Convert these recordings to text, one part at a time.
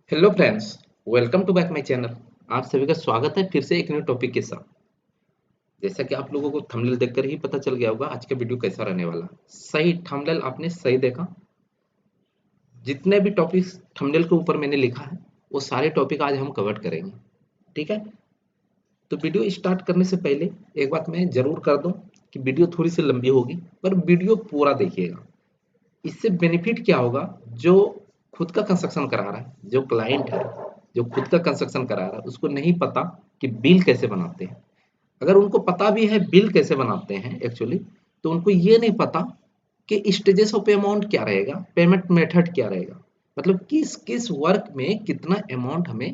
Hello friends, welcome to back my channel. आप सभी का स्वागत है फिर से एक न्यू टॉपिक के साथ। जैसा कि आप लोगों को थंबनेल देखकर ही पता चल गया होगा आज का वीडियो कैसा रहने वाला है। सही थंबनेल आपने सही देखा। जितने भी टॉपिक थंबनेल के ऊपर मैंने लिखा है वो सारे टॉपिक आज हम कवर करेंगे। ठीक है, तो वीडियो स्टार्ट करने से पहले एक बात मैं जरूर कर दूं कि वीडियो थोड़ी सी लंबी होगी, पर वीडियो पूरा देखिएगा। इससे बेनिफिट क्या होगा? जो खुद का कंस्ट्रक्शन करा रहा है, जो क्लाइंट है, जो खुद का कंस्ट्रक्शन करा रहा है, उसको नहीं पता कि बिल कैसे बनाते हैं। अगर उनको पता भी है बिल कैसे बनाते हैं एक्चुअली, तो उनको ये नहीं पता कि स्टेजेस ऑफ अमाउंट क्या रहेगा, पेमेंट मेथड क्या रहेगा, मतलब किस किस वर्क में कितना अमाउंट हमें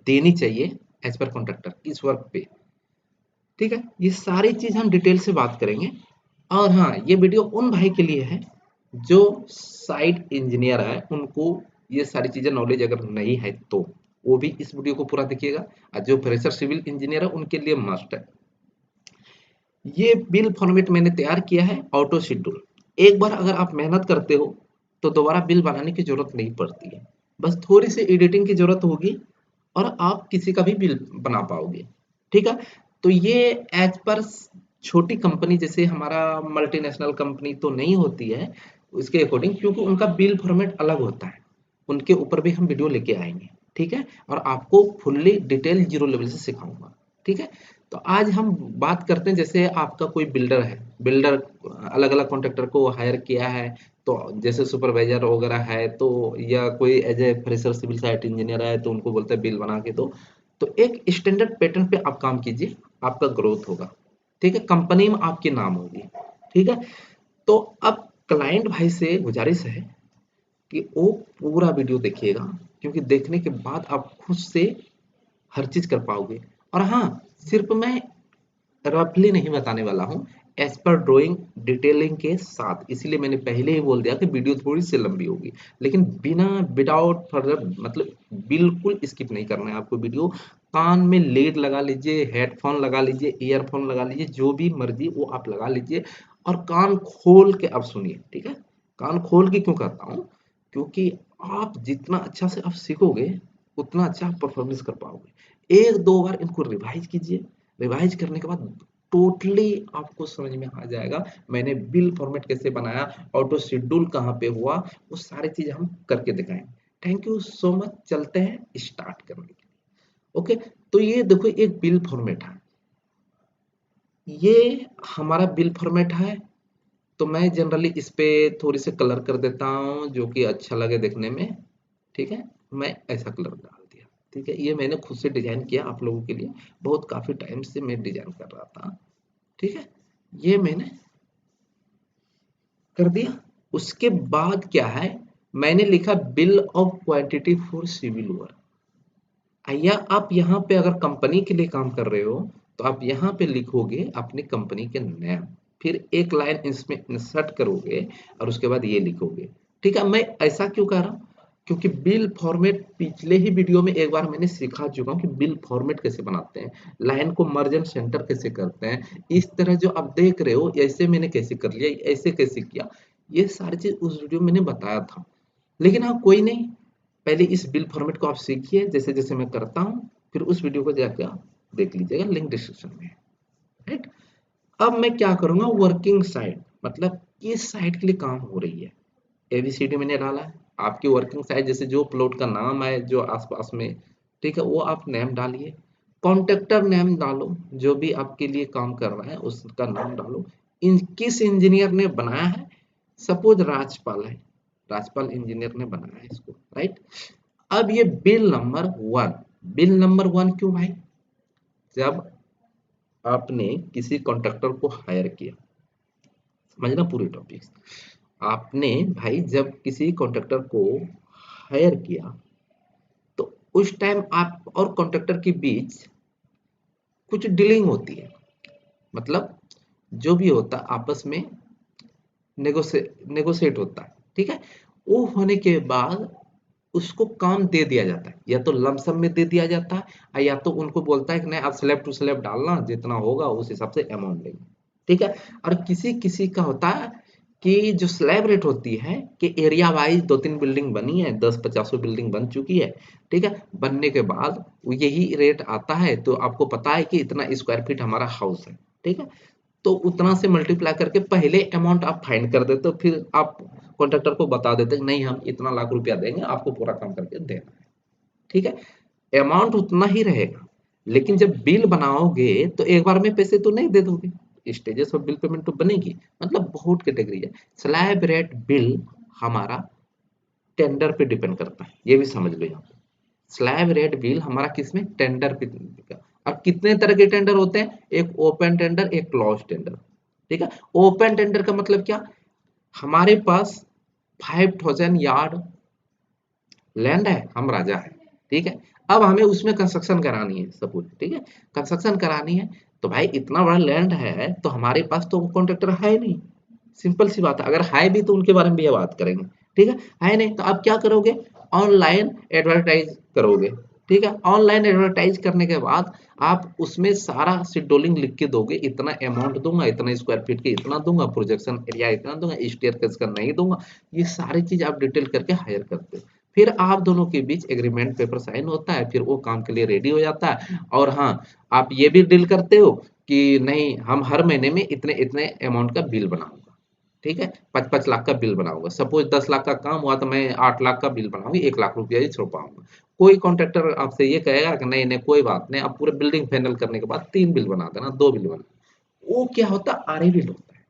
देनी चाहिए एज पर कॉन्ट्रैक्टर, किस वर्क पे। ठीक है, ये सारी चीज हम डिटेल से बात करेंगे। और हाँ, ये वीडियो उन भाई के लिए है जो साइट इंजीनियर है, उनको ये सारी चीजें नॉलेज अगर नहीं है तो वो भी इस वीडियो को पूरा देखिएगा। और जो फ्रेशर सिविल इंजीनियर है उनके लिए मस्ट है। ये बिल फॉर्मेट मैंने तैयार किया है ऑटो शेड्यूल। एक बार अगर आप मेहनत करते हो तो दोबारा बिल बनाने की जरूरत नहीं पड़ती है। बस थोड़ी सी एडिटिंग की जरूरत होगी और आप किसी का भी बिल बना पाओगे। ठीक है, तो ये एज पर छोटी कंपनी जैसे हमारा मल्टीनेशनल कंपनी तो नहीं होती है उसके अकॉर्डिंग, क्योंकि उनका बिल फॉर्मेट अलग होता है। उनके ऊपर भी हम वीडियो लेके आएंगे। ठीक है, और आपको फुल्ली डिटेल जीरो लेवल से सिखाऊंगा। ठीक है, तो आज हम बात करते हैं, जैसे आपका कोई बिल्डर है, बिल्डर अलग अलग कॉन्ट्रैक्टर को हायर किया है, तो जैसे सुपरवाइजर वगैरह है, तो या कोई as a fresher civil site engineer है तो उनको बोलते हैं बिल बना के दो। तो एक स्टैंडर्ड पैटर्न पे आप काम कीजिए, आपका ग्रोथ होगा। ठीक है, कंपनी में आपकी नाम होगी। ठीक है, तो अब क्लाइंट भाई से गुजारिश है कि वो पूरा वीडियो देखिएगा, क्योंकि देखने के बाद आप खुद से हर चीज कर पाओगे। और हाँ, सिर्फ मैं रफली नहीं बताने वाला हूँ, एज पर ड्राइंग डिटेलिंग के साथ, इसीलिए मैंने पहले ही बोल दिया कि वीडियो थोड़ी सी लंबी होगी। लेकिन बिना विदाउट फर्दर मतलब बिल्कुल स्किप नहीं करना है आपको वीडियो। कान में लीड लगा लीजिए, हेडफोन लगा लीजिए, ईयरफोन लगा लीजिए, जो भी मर्जी वो आप लगा लीजिए और कान खोल के आप सुनिए। ठीक है, कान खोल के क्यों कहता हूँ? क्योंकि आप जितना अच्छा से आप सीखोगे उतना अच्छा आप परफॉर्मेंस कर पाओगे। एक दो बार इनको रिवाइज कीजिए, रिवाइज करने के बाद टोटली आपको समझ में आ जाएगा मैंने बिल फॉर्मेट कैसे बनाया, ऑटो शेड्यूल कहाँ पे हुआ, वो सारी चीज हम करके दिखाएंगे। थैंक यू सो मच, चलते हैं स्टार्ट करने के लिए। ओके, तो ये देखो एक बिल फॉर्मेट है, ये हमारा बिल फॉर्मेट है। तो मैं जनरली इस पे थोड़ी सी कलर कर देता हूँ जो कि अच्छा लगे देखने में। ठीक है, मैं ऐसा कलर डाल दिया। ठीक है, ये मैंने खुद से डिजाइन किया आप लोगों के लिए, बहुत काफी टाइम से मैं डिजाइन कर रहा था। ठीक है, ये मैंने कर दिया। उसके बाद क्या है, मैंने लिखा bill of quantity for civil work. या आप यहाँ पे अगर कंपनी के लिए काम कर रहे हो तो आप यहाँ पे लिखोगे अपनी कंपनी के नाम, फिर एक लाइन इसमें इंसर्ट करोगे और उसके बाद ये लिखोगे। ठीक है, मैं ऐसा क्यों कर रहा हूँ? क्योंकि बिल फॉर्मेट पिछले ही वीडियो में एक बार मैंने सिखा चुका हूँ कि बिल फॉर्मेट कैसे बनाते हैं, लाइन को मर्ज एंड सेंटर कैसे करते हैं, इस तरह जो आप देख रहे हो ऐसे मैंने कैसे कर लिया, ऐसे कैसे किया, ये सारी चीज उस वीडियो में मैंने बताया था। लेकिन हाँ, कोई नहीं, पहले इस बिल फॉर्मेट को आप सीखिए जैसे जैसे मैं करता हूँ, फिर उस वीडियो को जाके आप देख लीजिएगा, लिंक डिस्क्रिप्शन में है। राइट, अब मैं क्या करूंगा, वर्किंग साइट मतलब किस साइट के लिए काम हो रही है, एबीसीडी मैंने डाला है। आपकी वर्किंग साइट जैसे जो प्लॉट का नाम है जो आसपास में, ठीक है, वो आप नेम डालिए। कॉन्ट्रैक्टर नेम डालो, जो भी आपके लिए काम कर रहा है उसका नाम डालो। किस इंजीनियर ने बनाया है, सपोज राजपाल है, राजपाल इंजीनियर ने बनाया है इसको। राइट, अब ये bill number one, bill number one क्यों भाई? जब आपने किसी कॉन्ट्रैक्टर को हायर किया, समझना पूरी टॉपिक, आपने भाई जब किसी कॉन्ट्रैक्टर को हायर किया तो उस टाइम आप और कॉन्ट्रैक्टर के बीच कुछ डीलिंग होती है, मतलब जो भी होता है आपस में नेगोशिएट होता है। ठीक है, वो होने के बाद उसको काम दे दिया जाता है, या तो लमसम में दे दिया जाता है, या तो उनको बोलता है कि नहीं आप स्लैब टू स्लैब डालना, जितना होगा उस हिसाब से अमाउंट देंगे। ठीक है, और किसी किसी का होता है कि जो स्लैब रेट होती है कि एरिया वाइज 2-3 बिल्डिंग बनी है, 10-50 बिल्डिंग बन चुकी है, ठीक है। बनने के बाद यही रेट आता है, तो आपको पता है कि इतना स्क्वायर फीट हमारा हाउस है, ठीक है। तो उतना से मल्टीप्लाई करके पहले अमाउंट आप फाइंड कर देते हो, फिर आप कॉन्ट्रैक्टर को बता देते हैं नहीं हम इतना लाख रुपया देंगे, आपको पूरा काम करके देना है, ठीक है। अमाउंट उतना ही रहेगा, लेकिन जब बिल बनाओगे तो एक बार में पैसे तो नहीं दे दोगे, स्टेजेस ऑफ बिल पेमेंट तो बनेगी। मतलब बहुत कैटेगरी है। स्लैब रेट बिल हमारा टेंडर पे डिपेंड करता है, ये भी समझ लो यहाँ पे। स्लैब रेट बिल हमारा किसमें, टेंडर पे। अब कितने तरह के टेंडर होते हैं, एक ओपन टेंडर, एक क्लोज टेंडर, ठीक है। ओपन टेंडर का मतलब क्या, हमारे पास 5000 यार्ड लैंड है, हम राजा है, ठीक है। अब हमें उसमें कंस्ट्रक्शन करानी है सपोज, ठीक है। कंस्ट्रक्शन करानी है तो भाई इतना बड़ा लैंड है तो हमारे पास तो कॉन्ट्रैक्टर है नहीं, सिंपल सी बात है। अगर है भी तो उनके बारे में भी बात करेंगे, ठीक है नहीं तो आप क्या करोगे, ऑनलाइन एडवर्टाइज करोगे, ठीक है। ऑनलाइन एडवर्टाइज करने के बाद आप उसमें सारा शेड्यूलिंग लिख के दोगे, इतना अमाउंट दूंगा, इतना स्क्वायर फीट के इतना दूंगा, प्रोजेक्शन एरिया इतना दूंगा, स्टेयरकेस का नहीं दूंगा, ये सारी चीज आप डिटेल करके हायर करते हो। फिर आप दोनों के बीच एग्रीमेंट पेपर साइन होता है, फिर वो काम के लिए रेडी हो जाता है। और हाँ, आप ये भी डील करते हो कि नहीं हम हर महीने में इतने इतने अमाउंट का बिल बनाऊंगा, ठीक है। 5-5 लाख का बिल बनाऊंगा, सपोज 10 लाख का काम हुआ तो मैं 8 लाख का बिल बनाऊंगी, 1 लाख रुपया ही छोड़ पाऊंगा। कोई कॉन्ट्रैक्टर आपसे ये कहेगा कि नहीं नहीं कोई बात नहीं, आप पूरे बिल्डिंग फाइनल करने के बाद 3 बिल बना देना, 2 बिल बना, वो क्या होता है, आरे बिल होता है,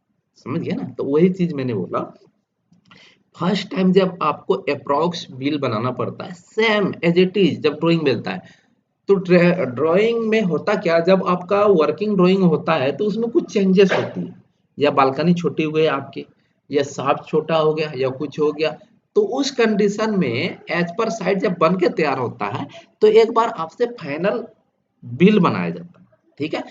समझ गया ना। तो वही चीज मैंने बोला, फर्स्ट टाइम जब आपको अप्रोक्स बिल बनाना पड़ता है सेम एज इट इज, जब ड्राइंग मिलता है तो ड्राइंग में होता क्या, जब आपका वर्किंग ड्राइंग होता है तो उसमें कुछ चेंजेस होती है, या बालकनी छोटी हो गई आपकी, या शाफ्ट छोटा हो गया, या कुछ हो गया, तो उस कंडीशन में एज पर साइट जब बन के तैयार होता है तो एक बार आपसे फाइनल बिल बनाया जाता है, ठीक है।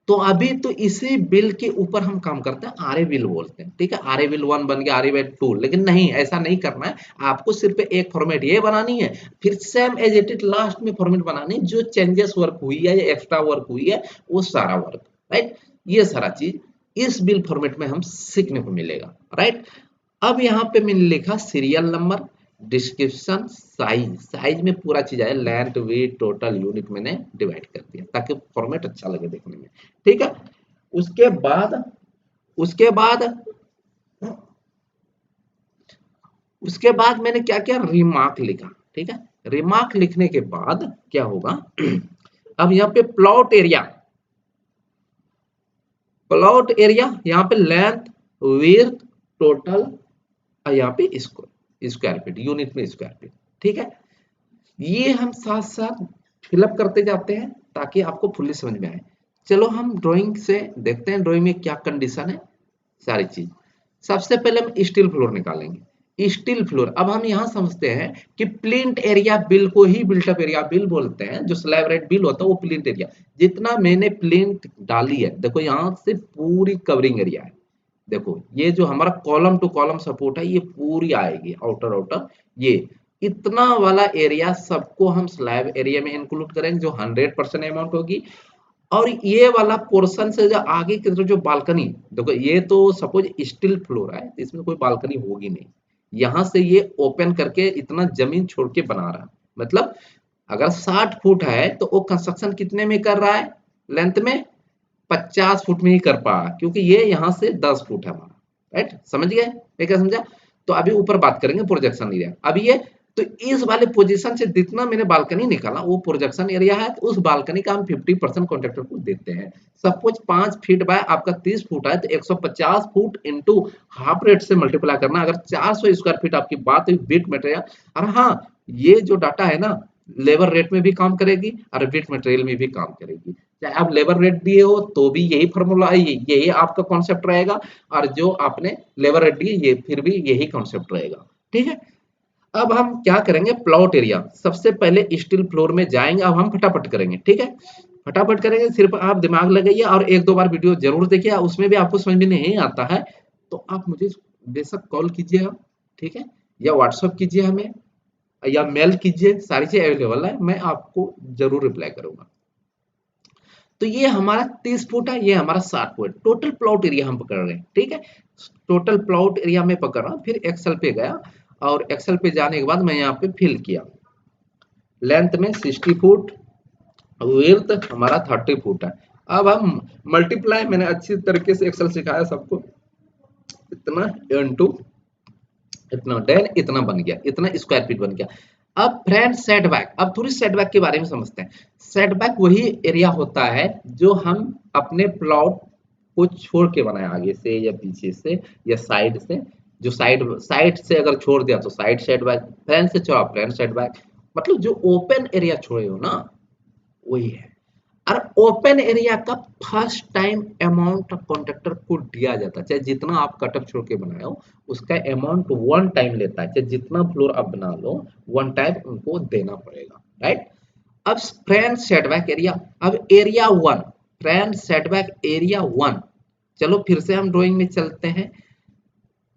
तो अभी तो इसी बिल के ऊपर हम काम करते हैं, आरए बिल बोलते हैं, ठीक है। आरए बिल 1 बन गया, आरए बिल 2, लेकिन नहीं ऐसा नहीं करना है। आपको सिर्फ एक फॉर्मेट ये बनानी है, फिर same as it is last में फॉर्मेट बनानी है, जो चेंजेस वर्क हुई है या एक्स्ट्रा वर्क हुई है वो सारा वर्क, राइट। ये सारा चीज इस बिल फॉर्मेट में हम सीखने को मिलेगा, राइट। अब यहाँ पे मैंने लिखा serial number, description, size, size में पूरा चीज है, लेंथ विड्थ टोटल यूनिट मैंने डिवाइड कर दिया ताकि फॉर्मेट अच्छा लगे देखने में, ठीक है। उसके बाद उसके बाद उसके बाद मैंने क्या किया, रिमार्क लिखा, ठीक है। रिमार्क लिखने के बाद क्या होगा अब यहाँ पे प्लॉट एरिया यहाँ पे लेंथ विड्थ टोटल, यहाँ पे स्क्वायर फीट, यूनिट में स्क्वायर फीट, ठीक है। ये हम साथ साथ फिलअप करते जाते हैं ताकि आपको फुल्ली समझ में आए। चलो हम ड्राइंग से देखते हैं ड्राइंग में क्या कंडीशन है, सारी चीज। सबसे पहले हम स्टील फ्लोर निकालेंगे, स्टील फ्लोर। अब हम यहाँ समझते हैं कि प्लिंथ एरिया बिल को ही बिल्टअप एरिया बिल बोलते हैं, जो स्लैब रेट बिल होता है वो प्लिंथ एरिया, जितना मैंने प्लिंथ डाली है, देखो यहाँ से पूरी कवरिंग एरिया है, देखो ये जो हमारा कॉलम टू कॉलम सपोर्ट है ये पूरी आएगी, आउटर आउटर ये इतना वाला एरिया सबको हम स्लैब एरिया में इंक्लूड करेंगे, जो 100% अमाउंट होगी। और ये वाला पोर्शन से जो आगे की तरफ जो बालकनी, देखो ये तो सपोज स्टील फ्लोर है, इसमें कोई बालकनी होगी नहीं, यहाँ से ये ओपन करके इतना जमीन छोड़ के बना रहा है। मतलब अगर 60 फुट है तो वो कंस्ट्रक्शन कितने में कर रहा है, लेंथ में 50 फुट में ही कर पा, क्योंकि ये यहाँ से 10 फुट है हमारा, राइट। समझ गए, ये क्या समझा। तो अभी ऊपर बात करेंगे प्रोजेक्शन एरिया। अभी ये तो इस वाले पोजीशन से जितना मैंने बालकनी निकाला वो प्रोजेक्शन एरिया है, तो उस बालकनी का हम 50% कॉन्ट्रैक्टर को देते हैं। सपोज 5 फीट बाय आपका 30 फुट है तो 150 फुट इंटू हाफ रेट से मल्टीप्लाई करना। अगर 400 स्क्वायर फीट आपकी बात हुई बिट मटेरियल, और हाँ ये जो डाटा है ना लेबर रेट में भी काम करेगी और बिट मटेरियल में भी काम करेगी। चाहे आप लेबर रेट दिए हो तो भी यही फॉर्मूला है, यही आपका कॉन्सेप्ट रहेगा, और जो आपने लेबर रेट दिए ये फिर भी यही कॉन्सेप्ट रहेगा, ठीक है। अब हम क्या करेंगे, प्लॉट एरिया सबसे पहले स्टील फ्लोर में जाएंगे। अब हम फटाफट करेंगे, ठीक है, फटाफट करेंगे, सिर्फ आप दिमाग लगाइए और 1-2 बार वीडियो जरूर देखिए, उसमें भी आपको समझ में नहीं आता है तो आप मुझे बेशक कॉल कीजिए आप, ठीक है, या व्हाट्सअप कीजिए हमें, या मेल कीजिए, सारी चीज अवेलेबल है, मैं आपको जरूर रिप्लाई करूंगा। तो ये हमारा 30 फुट है, ये हमारा 60 फुट। टोटल प्लॉट एरिया हम पकड़ रहे हैं, ठीक है। टोटल प्लॉट एरिया में पकड़ रहा हूँ, फिर एक्सेल पे गया और एक्सेल पे जाने के बाद मैं यहाँ पे फिल किया। लेंथ में 60 फुट, विड्थ हमारा 30 फुट है। अब हम मल्टीप्लाई, मैंने अच्छी तरीके से एक्सेल सिखाया सबको, इतना इंटू इतना, देन इतना बन गया, इतना स्क्वायर फीट बन गया। अब फ्रेंड सेटबैक, अब थोड़ी सेटबैक के बारे में समझते हैं। सेटबैक वही एरिया होता है जो हम अपने प्लॉट को छोड़ के बनाए, आगे से या पीछे से या साइड से। जो साइड साइड से अगर छोड़ दिया तो साइड सेटबैक, फ्रंट से छोड़ा फ्रंट सेटबैक, मतलब जो ओपन एरिया छोड़े हो ना, वही है। और ओपन एरिया का फर्स्ट टाइम अमाउंट कॉन्ट्रैक्टर को दिया जाता है, चाहे जितना आप कटअप छोड़ के बनाए हो उसका अमाउंट वन टाइम लेता है, चाहे जितना फ्लोर आप बना लो वन टाइम उनको देना पड़ेगा, राइट। अब फ्रंट सेटबैक एरिया, अब area one, front setback area one. चलो फिर से हम ड्राइंग में चलते हैं,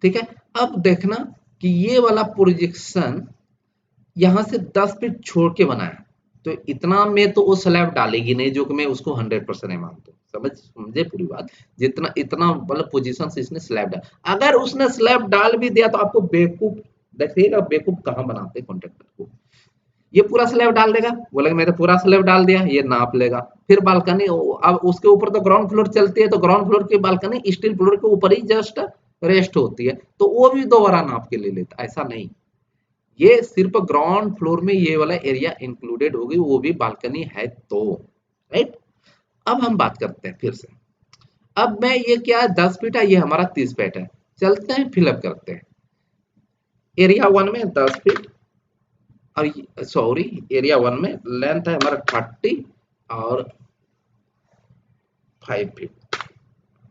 ठीक है। अब देखना कि ये वाला प्रोजेक्शन यहाँ से 10 फीट छोड़ के बनाया, तो इतना में तो वो स्लैब डालेगी नहीं जो कि मैं उसको 100% मानता हूँ। समझे पूरी बात। जितना इतना मतलब पोजीशन से इसने स्लैब डाल, अगर उसने स्लैब डाल भी दिया तो आपको बेवकूफ, देखिएगा बेवकूफ कहाँ बनाते कॉन्ट्रैक्टर को। ये पूरा स्लैब डाल देगा, बोलेगा मैं तो पूरा स्लैब डाल दिया, ये नाप लेगा। फिर बालकनी, अब उसके ऊपर तो ग्राउंड फ्लोर चलती है, तो ग्राउंड फ्लोर की बालकनी स्टील फ्लोर के ऊपर ही जस्ट रेस्ट होती है, तो वो भी दोबारा नाप के ले लेता, ऐसा नहीं। ये सिर्फ ग्राउंड फ्लोर में ये वाला एरिया इंक्लूडेड होगी, वो भी बालकनी है तो, राइट। अब हम बात करते हैं फिर से। अब मैं ये क्या 10 फीट है, ये हमारा 30 फीट है। चलते हैं फिलअप करते हैं। एरिया वन में 10 फीट, और सॉरी एरिया वन में लेंथ है हमारा 30 और 5 फीट,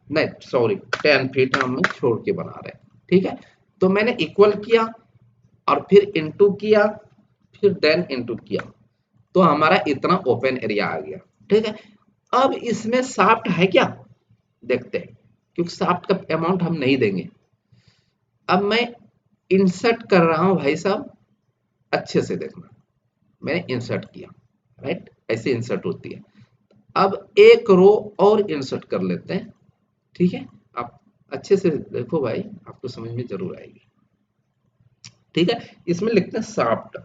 नहीं सॉरी 10 फीट हम छोड़ के बना रहे हैं, ठीक है। तो मैंने इक्वल किया और फिर इंटू किया, फिर देन इंटू किया, तो हमारा इतना ओपन एरिया आ गया, ठीक है। अब इसमें शाफ्ट है क्या, देखते हैं, क्योंकि शाफ्ट का अमाउंट हम नहीं देंगे। अब मैं इंसर्ट कर रहा हूं भाई साहब, अच्छे से देखना, मैंने इंसर्ट किया, राइट, ऐसे इंसर्ट होती है। अब एक रो और इंसर्ट कर लेते हैं, ठीक है। आप अच्छे से देखो भाई, आपको समझ में जरूर आएगी, ठीक है। इसमें लिखते हैं शाफ्ट,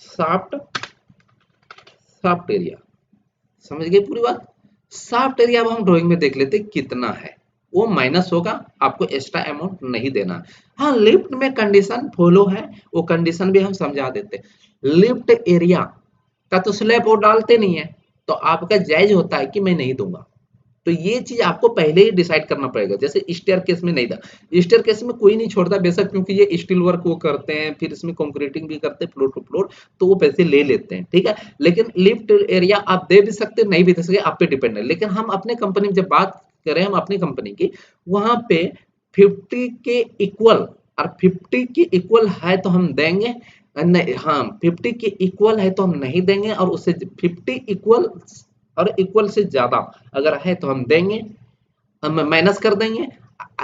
शाफ्ट, शाफ्ट एरिया, समझ गए पूरी बात। शाफ्ट एरिया अब हम ड्राइंग में देख लेते हैं कितना है, वो माइनस होगा, आपको एक्स्ट्रा अमाउंट नहीं देना। हाँ, लिफ्ट में कंडीशन फॉलो है, वो कंडीशन भी हम समझा देते हैं। लिफ्ट एरिया का तो स्लैब वो डालते नहीं है, तो आपका जायज होता है कि मैं नहीं दूंगा। तो ये चीज आपको पहले ही डिसाइड करना पड़ेगा। जैसे स्टेयर केस में नहीं था, स्टेयर केस में कोई नहीं छोड़ता बेशक, क्योंकि ये स्टील वर्क वो करते हैं, फिर इसमें कंक्रीटिंग भी करते हैं फ्लोर टू फ्लोर, तो वो पैसे ले लेते हैं, ठीक है। लेकिन लिफ्ट एरिया आप दे भी सकते, नहीं भी दे सकते, आप पे डिपेंड है। लेकिन हम अपने कंपनी में जब बात करें, हम अपनी कंपनी की, वहां पे 50 के इक्वल, और 50 के इक्वल है तो हम देंगे, नहीं हाँ 50 के इक्वल है तो हम नहीं देंगे, और उससे 50 इक्वल और इक्वल से ज्यादा अगर है तो हम देंगे, हम माइनस कर देंगे।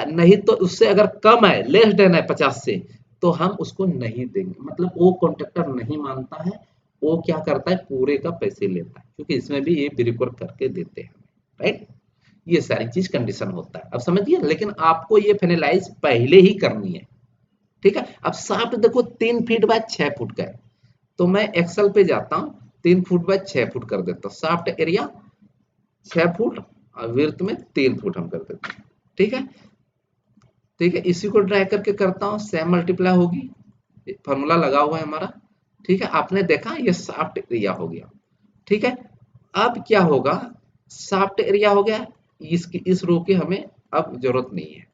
नहीं तो उससे अगर कम है, लेस देन है 50 से, तो हम उसको नहीं देंगे। मतलब वो कॉन्ट्रैक्टर नहीं मानता है, वो क्या करता है पूरे का पैसे लेता है, क्योंकि इसमें भी ये रिकॉर्ड करके देते हैं, राइट। ये सारी चीज कंडीशन होता है, अब समझिए। लेकिन आपको ये फाइनलाइज पहले ही करनी है, ठीक है। अब शाफ्ट देखो 3 फीट बाय 6 फुट का है, तो मैं एक्सेल पे जाता हूँ, 3 फुट बाय 6 फुट कर देता हूँ। शाफ्ट एरिया 6 फुट और विड्थ में 3 फुट हम कर देते हैं, ठीक है। ठीक है, इसी को ड्रैग करके करता हूँ, सेम मल्टीप्लाई होगी, फॉर्मूला लगा हुआ है हमारा, ठीक है। आपने देखा ये शाफ्ट एरिया हो गया, ठीक है। अब क्या होगा, शाफ्ट एरिया हो गया, इसकी इस रो की हमें अब जरूरत नहीं है।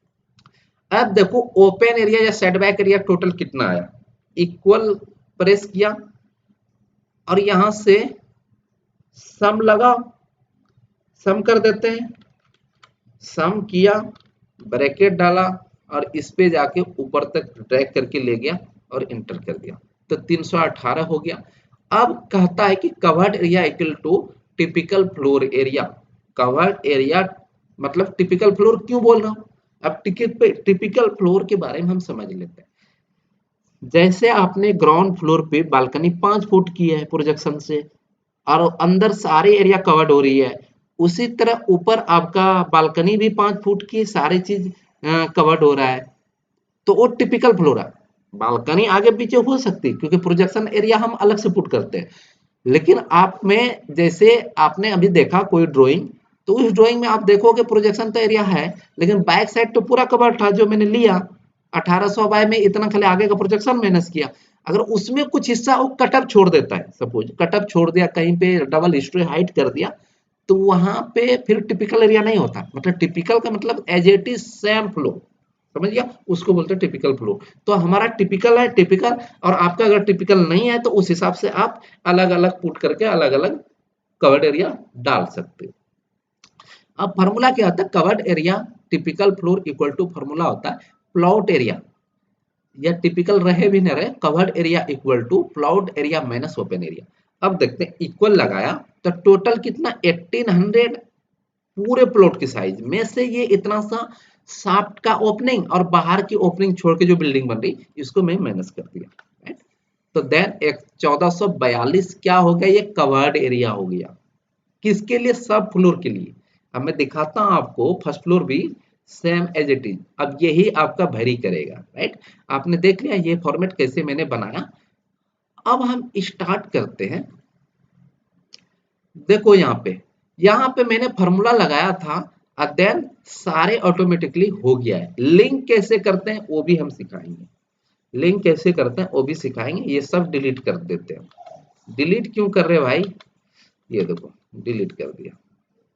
अब देखो ओपन एरिया या सेटबैक एरिया टोटल कितना आया, इक्वल प्रेस किया और यहां से सम लगा, सम कर देते हैं, सम किया, ब्रैकेट डाला और इस पे जाके ऊपर तक ड्रैग करके ले गया और इंटर कर दिया, तो 318 हो गया। अब कहता है कि covered area equal to typical floor area. Covered area मतलब टिपिकल फ्लोर क्यों बोल रहा हूं, अब टिकट पे टिपिकल फ्लोर के बारे में हम समझ लेते हैं। जैसे आपने ग्राउंड फ्लोर पे बालकनी 5 फुट की है प्रोजेक्शन से, और अंदर सारे एरिया कवर्ड हो रही है। उसी तरह ऊपर आपका बालकनी भी 5 फुट की सारी चीज कवर्ड हो रहा है, तो वो टिपिकल फ्लोर है। बालकनी आगे पीछे हो सकती है क्योंकि प्रोजेक्शन एरिया हम अलग से पुट करते हैं। लेकिन आप में जैसे आपने अभी देखा कोई ड्राइंग, तो उस ड्राइंग में आप देखोगे प्रोजेक्शन तो एरिया है, लेकिन बैक साइड तो पूरा कवर था जो मैंने लिया 1800 बाय में, इतना खाली आगे का प्रोजेक्शन माइनस किया। अगर उसमें कुछ हिस्सा वो कटअप छोड़ देता है, सपोज कटअप छोड़ दिया, कहीं पे डबल हिस्ट्री हाइट कर दिया, तो वहां पे फिर टिपिकल एरिया नहीं होता। मतलब टिपिकल का मतलब as it is same flow, समझ गया, उसको बोलते हैं टिपिकल फ्लो। तो हमारा टिपिकल है टिपिकल, और आपका अगर टिपिकल नहीं है तो उस हिसाब से आप अलग अलग पुट करके अलग अलग कवर्ड एरिया डाल सकते हो। अब फार्मूला क्या होता है, covered area typical floor equal to formula होता है प्लॉट एरिया, या टिपिकल रहे भी न रहे, covered area equal to plot area minus open area. अब देखते हैं, इक्वल लगाया तो टोटल कितना 1800 पूरे प्लॉट की साइज में से ये इतना सा शाफ्ट का ओपनिंग और बाहर की ओपनिंग छोड़ के जो बिल्डिंग बन रही, इसको मैं माइनस कर दिया, राइट। तो देन एक 1442 क्या हो गया, ये कवर्ड एरिया हो गया। किसके लिए, सब फ्लोर के लिए। अब मैं दिखाता हूं आपको फर्स्ट फ्लोर भी सेम एज इट इज। अब यही आपका वेरी करेगा, राइट। आपने देख लिया ये फॉर्मेट कैसे मैंने बनाया। अब हम स्टार्ट करते हैं। देखो यहाँ पे मैंने फॉर्मूला लगाया था, और देन सारे ऑटोमेटिकली हो गया है। लिंक कैसे करते हैं वो भी हम सिखाएंगे, लिंक कैसे करते हैं वो भी सिखाएंगे। ये सब डिलीट कर देते हैं। डिलीट क्यों कर रहे भाई, ये देखो डिलीट कर दिया,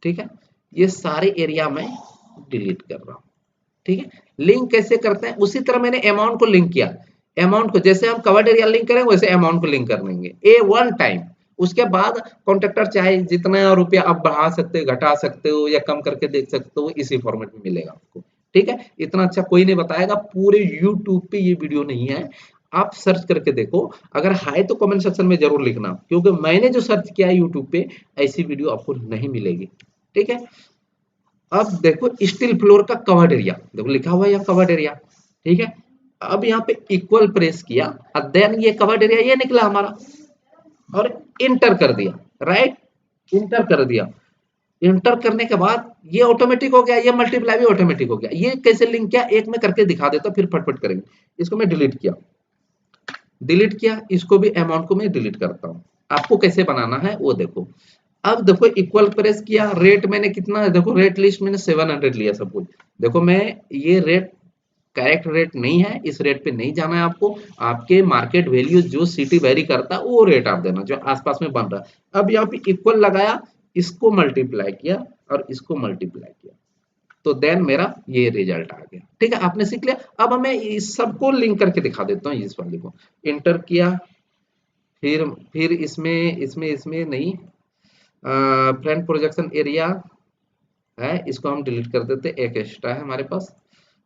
ठीक है। ये सारे एरिया में डिलीट कर रहा हूं, ठीक है। लिंक कैसे करते हैं, उसी तरह मैंने अमाउंट को लिंक किया। अमाउंट को जैसे हम कवर्ड एरिया लिंक करेंगे वैसे अमाउंट को लिंक कर लेंगे ए वन टाइम। उसके बाद कॉन्ट्रैक्टर चाहे जितना रुपया आप बढ़ा सकते हो, घटा सकते हो, या कम करके देख सकते हो, इसी फॉर्मेट में मिलेगा आपको, ठीक है। इतना अच्छा कोई नहीं बताएगा, पूरे यूट्यूब पे ये वीडियो नहीं है, आप सर्च करके देखो। अगर है तो कमेंट सेक्शन में जरूर लिखना, क्योंकि मैंने जो सर्च किया है यूट्यूब पे ऐसी वीडियो आपको नहीं मिलेगी, ठीक है। अब देखो स्टील फ्लोर का कवर्ड एरिया, देखो लिखा हुआ है यहाँ कवर्ड एरिया, ठीक है। अब यहाँ पे इक्वल प्रेस किया, और देन ये कवर्ड एरिया ये निकला हमारा, और इंटर कर दिया, राइट। इंटर कर दिया। इंटर करने के बाद ये ऑटोमेटिक हो गया, ये मल्टीप्लाई भी ऑटोमेटिक हो गया। ये कैसे लिंक किया, एक में करके दिखा देता, फिर फटफट करेंगे। इसको मैं डिलीट किया, डिलीट किया, इसको भी अमाउंट को मैं डिलीट करता हूँ। आपको कैसे बनाना है वो देखो। अब देखो इक्वल प्रेस किया, रेट मैंने कितना है, देखो रेट लिस्ट मैंने 700 लिया सब कुछ। देखो मैं ये रेट करेक्ट रेट नहीं है, इस रेट पे नहीं जाना है आपको। आपके मार्केट वैल्यू जो सिटी वेरी करता है वो रेट आप देना जो आसपास में बन रहा है। अब यहाँ पे इक्वल लगाया, इसको मल्टीप्लाई किया और इसको मल्टीप्लाई किया, तो देन मेरा ये रिजल्ट आ गया, ठीक है। आपने सीख लिया। अब हमें इस सबको लिंक करके दिखा देता हूँ, इस वाले को इंटर किया, फिर इसमें इसमें इसमें नहीं, फ्रंट प्रोजेक्शन एरिया है, इसको हम डिलीट कर देते, एक एक्स्ट्रा है हमारे पास।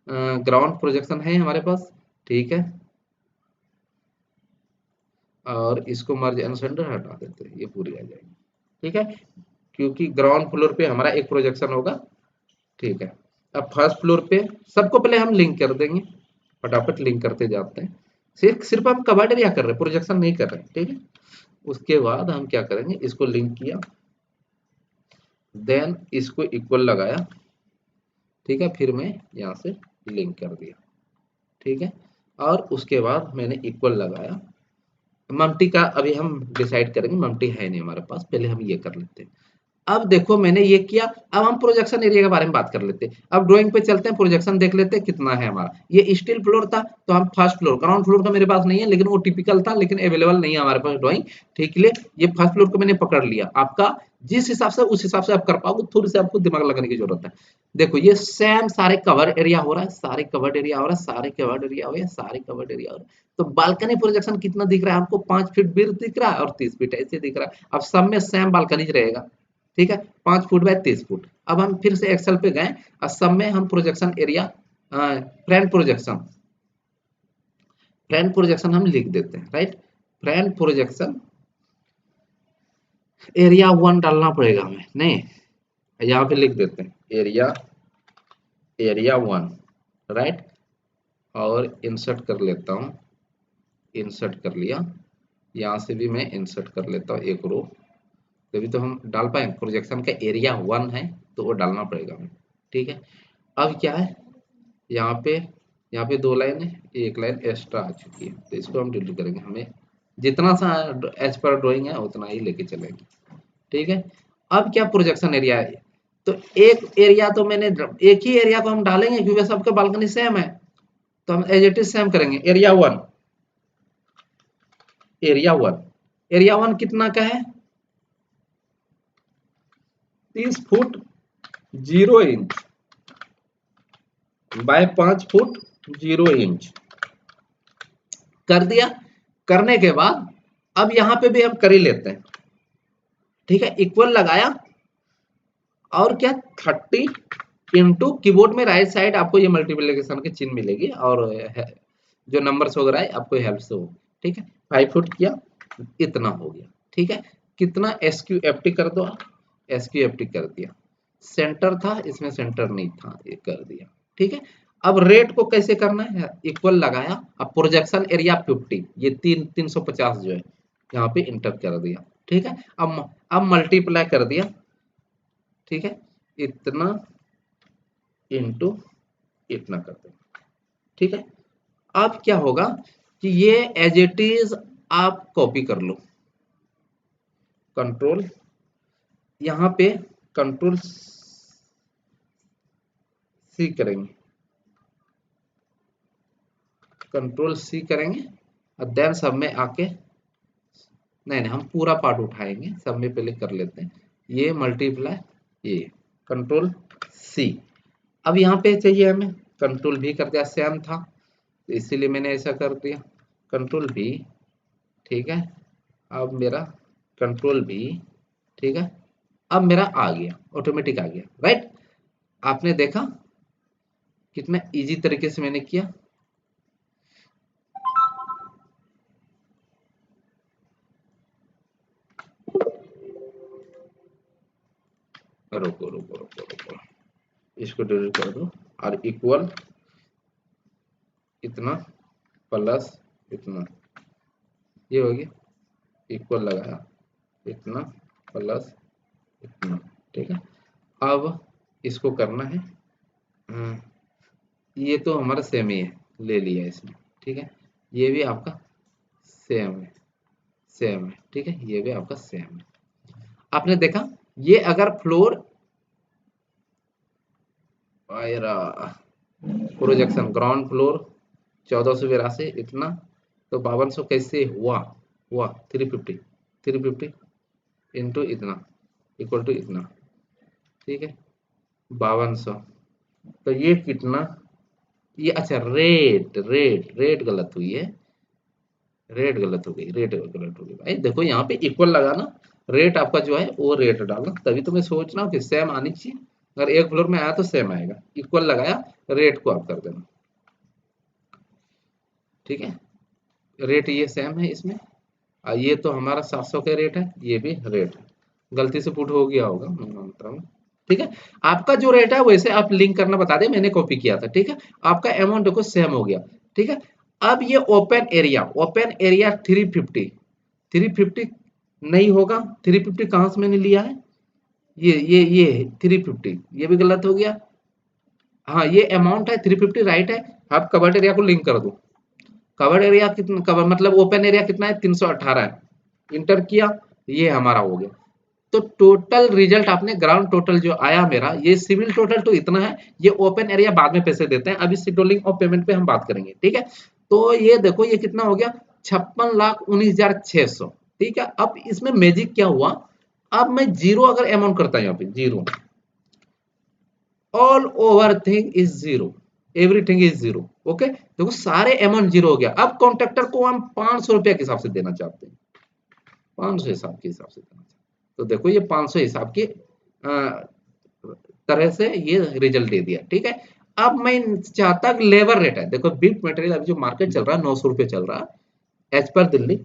ग्राउंड प्रोजेक्शन है हमारे पास, ठीक है। और इसको मर्ज एंड सेंटर हटा देते हैं, ये पूरी आ जाएगी, ठीक है। क्योंकि ग्राउंड फ्लोर पे हमारा एक प्रोजेक्शन होगा, ठीक है। अब फर्स्ट फ्लोर पे सबको पहले हम लिंक कर देंगे, फटाफट लिंक करते जाते हैं। सिर्फ सिर्फ हम कवर्ड एरिया कर रहे हैं, प्रोजेक्शन नहीं कर रहे हैं, ठीक है। उसके बाद हम क्या करेंगे, इसको लिंक किया, देन इसको इक्वल लगाया, ठीक है। फिर मैं यहाँ से लिंक कर दिया, ठीक है। और उसके बाद मैंने इक्वल लगाया। मम्टी का अभी हम डिसाइड करेंगे, मम्टी है नहीं हमारे पास, पहले हम ये कर लेते हैं। अब देखो मैंने ये किया, अब हम प्रोजेक्शन एरिया के बारे में बात कर लेते हैं। अब ड्राइंग पे चलते हैं, प्रोजेक्शन देख लेते हैं कितना है हमारा। ये स्टील फ्लोर था, तो हम फर्स्ट फ्लोर, ग्राउंड फ्लोर का मेरे पास नहीं है, लेकिन वो टिपिकल था, लेकिन अवेलेबल नहीं है हमारे पास ड्राइंग, ठीक है। ये फर्स्ट फ्लोर को मैंने पकड़ लिया। आपका जिस हिसाब से उस हिसाब से आप कर पाओगे, थोड़ी सी आपको दिमाग लगाने की जरूरत है। देखो ये सेम सारे कवर एरिया हो रहा है, सारे कवर्ड एरिया हो रहा है, सारे कवर्ड एरिया हो रहा है, सारे कवर्ड एरिया हो रहा है। तो बालकनी प्रोजेक्शन कितना दिख रहा है आपको, 5 फीट बिर्थ दिख रहा है और 30 फीट ऐसे दिख रहा है। अब सब में सेम बालकनी रहेगा, ठीक है, 5 फुट बाय 30 फुट। अब हम फिर से एक्सेल पे गए और सब में हम projection area, front projection, front projection हम लिख देते हैं, राइट। फ्रंट प्रोजेक्शन एरिया 1 डालना पड़ेगा हमें, नहीं यहाँ पे लिख देते हैं एरिया, एरिया 1, राइट। और इंसर्ट कर लेता हूँ, इंसर्ट कर लिया, यहाँ से भी मैं इंसर्ट कर लेता हूँ एक रो, तभी तो हम डाल पाएंगे। प्रोजेक्शन का एरिया 1 है तो वो डालना पड़ेगा हमें, ठीक है। अब क्या है, यहाँ पे 2 लाइन है, एक लाइन एक्स्ट्रा आ चुकी है, तो इसको हम डिलीट करेंगे। हमें जितना सा एज पर ड्राइंग है उतना ही लेके चलेंगे, ठीक है। अब क्या प्रोजेक्शन एरिया है, तो एक एरिया तो मैंने, एक ही एरिया को हम डालेंगे क्योंकि सबके बालकनी सेम है, तो हम एज इट इज सेम करेंगे। एरिया वन कितना का है, 30 foot 0 inch by 5 foot 0 inch कर दिया। करने के बाद अब यहां पे भी हम कर ही लेते हैं, ठीक है। इक्वल लगाया और क्या 30 इंटू, कीबोर्ड में राइट साइड आपको ये मल्टीप्लिकेशन की चिन्ह मिलेगी और जो नंबर्स वगैरह है आपको हेल्प से हो, ठीक है। 5 फुट किया, इतना हो गया, ठीक है। कितना एसक्यूएफटी कर दो, एसक्यूएफटी कर दिया। सेंटर था इसमें, सेंटर नहीं था, ये कर दिया, ठीक है। अब रेट को कैसे करना है, इक्वल लगाया, अब प्रोजेक्शन एरिया 50, ये 350 जो है यहाँ पे इंटर कर दिया, ठीक है। अब मल्टीप्लाई कर दिया, ठीक है, इतना इंटू इतना कर दो, ठीक है। अब क्या होगा कि ये एज इट इज आप कॉपी कर लो, कंट्रोल, यहां पे कंट्रोल सी करेंगे, कंट्रोल सी करेंगे और देन सब में आके, नहीं हम पूरा पार्ट उठाएंगे, सब में पहले कर लेते हैं, ये मल्टीप्लाई, ये कंट्रोल सी। अब यहाँ पे चाहिए हमें, कंट्रोल भी कर दिया, सेम था तो इसीलिए मैंने ऐसा कर दिया, कंट्रोल भी, ठीक है। अब मेरा कंट्रोल भी, ठीक है। अब मेरा आ गया, ऑटोमेटिक आ गया, राइट। आपने देखा कितना इजी तरीके से मैंने किया। रुको रुको रुको रुको, इसको डिलीट कर दो और इक्वल इतना प्लस इतना, ये हो गया, इक्वल लगाया, इतना प्लस इतना, ठीक है। अब इसको करना है, ये तो हमारा सेम ही है, ले लिया इसमें, ठीक है। ये भी आपका सेम है, सेम है, ठीक है, ये भी आपका सेम है। आपने देखा ये अगर फ्लोर प्रोजेक्शन ग्राउंड फ्लोर 1482 इतना, तो 5200 कैसे हुआ, हुआ 350, 350 इंटू इतना इक्वल टू इतना, ठीक है, 5200। तो ये कितना, ये अच्छा रेट रेट रेट गलत हुई है, रेट गलत हो गई, रेट गलत हो गई भाई। देखो यहाँ पे इक्वल लगाना, रेट आपका जो है वो रेट डालना, तभी तो मैं सोच रहा हूँ कि सेम आनी चाहिए। अगर एक फ्लोर में आया तो सेम आएगा, इक्वल लगाया, रेट को आप कर देना, ठीक है। रेट ये सेम है इसमें, ये तो हमारा 700 का रेट है, ये भी रेट है, गलती से पुट हो गया होगा मैं मानता हूँ, ठीक है। आपका जो रेट है वैसे आप लिंक करना बता दें, मैंने कॉपी किया था, ठीक है। आपका अमाउंट देखो सेम हो गया, ठीक है। अब ये ओपन एरिया 350, 350 नहीं होगा, 350 कहाँ से मैंने लिया है, ये 350, ये भी गलत हो गया। हाँ ये अमाउंट है 350 राइट है। आप कवर्ड एरिया को लिंक कर दो, कवर्ड एरिया कितना, कवर मतलब ओपन एरिया कितना है 318 है, इंटर किया, ये हमारा हो गया। तो टोटल रिजल्ट आपने ग्राउंड टोटल जो आया मेरा, ये सिविल टोटल तो इतना है, ये ओपन एरिया बाद में पैसे देते हैं, अभी शेड्यूलिंग ऑफ पेमेंट पे हम बात करेंगे, ठीक है। तो ये देखो ये कितना हो गया 56,19,600, ठीक है। अब इसमें मैजिक क्या हुआ, अब मैं जीरो अगर अमाउंट करता हूं, यहाँ पे zero, all over thing is zero, everything is zero, okay. देखो सारे अमाउंट जीरो हो गया। अब कॉन्ट्रैक्टर को हम 500 रुपया के हिसाब से देना चाहते हैं, 500 हिसाब के हिसाब से देना चाहते हैं, तो देखो ये 500 हिसाब की तरह से ये रिजल्ट दे दिया, ठीक है। अब मैं चाहता लेबर रेट है, देखो बिल्ट मटेरियल अभी जो मार्केट चल रहा है 900 रुपये चल रहा है एज पर दिल्ली,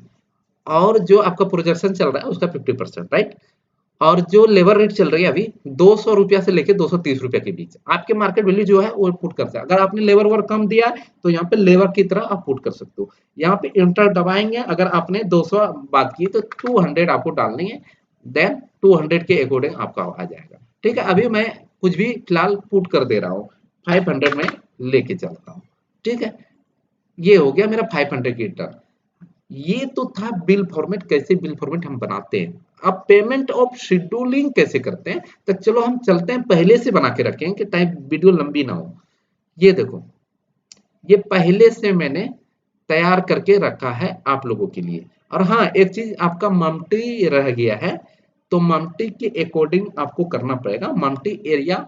और जो आपका प्रोजेक्शन चल रहा है उसका 50%, राइट। और जो लेबर रेट चल रही है अभी 200 रुपया से लेके 230 रुपया के बीच, आपके मार्केट वैल्यू जो है वो पुट करता है। अगर आपने लेबर वर्क कम दिया है तो यहाँ पे लेबर की तरह आप पुट कर सकते हो, यहाँ पे इंटर दबाएंगे, अगर आपने 200 बात की तो 200 आपको डालनी है, देन 200 के अकॉर्डिंग आपका आ जाएगा। ठीक है, अभी मैं कुछ भी फिलहाल पुट कर दे रहा हूँ, 500 में लेके चलता हूँ। ठीक है, ये हो गया मेरा 500 की टर्न। ये तो था बिल फॉर्मेट, कैसे बिल फॉर्मेट हम बनाते हैं। अब पेमेंट ऑफ शेड्यूलिंग कैसे करते हैं, तो चलो हम चलते हैं, पहले से बना के रखें कि टाइम वीडियो लंबी ना हो। ये देखो, ये पहले से मैंने तैयार करके रखा है आप लोगों के लिए। और हाँ, एक चीज आपका मम्टी रह गया है, तो मम्टी के अकॉर्डिंग आपको करना पड़ेगा। मम्टी एरिया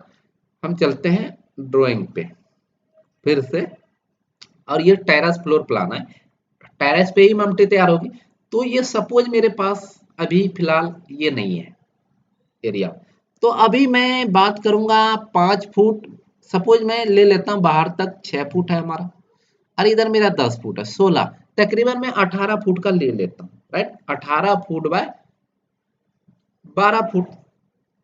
हम चलते हैं ड्राइंग पे फिर से, और ये टेरेस फ्लोर प्लान है, टेरेस पे ही ममटी तैयार होगी। तो ये सपोज मेरे पास अभी फिलहाल ये नहीं है एरिया, तो अभी मैं बात करूंगा 5 फुट। सपोज मैं ले लेता हूँ, बाहर तक 6 फुट है हमारा, और इधर मेरा 10 फुट है, 16, तकरीबन मैं 18 फुट का ले लेता हूँ। राइट, 18 फुट बाय 12 फुट,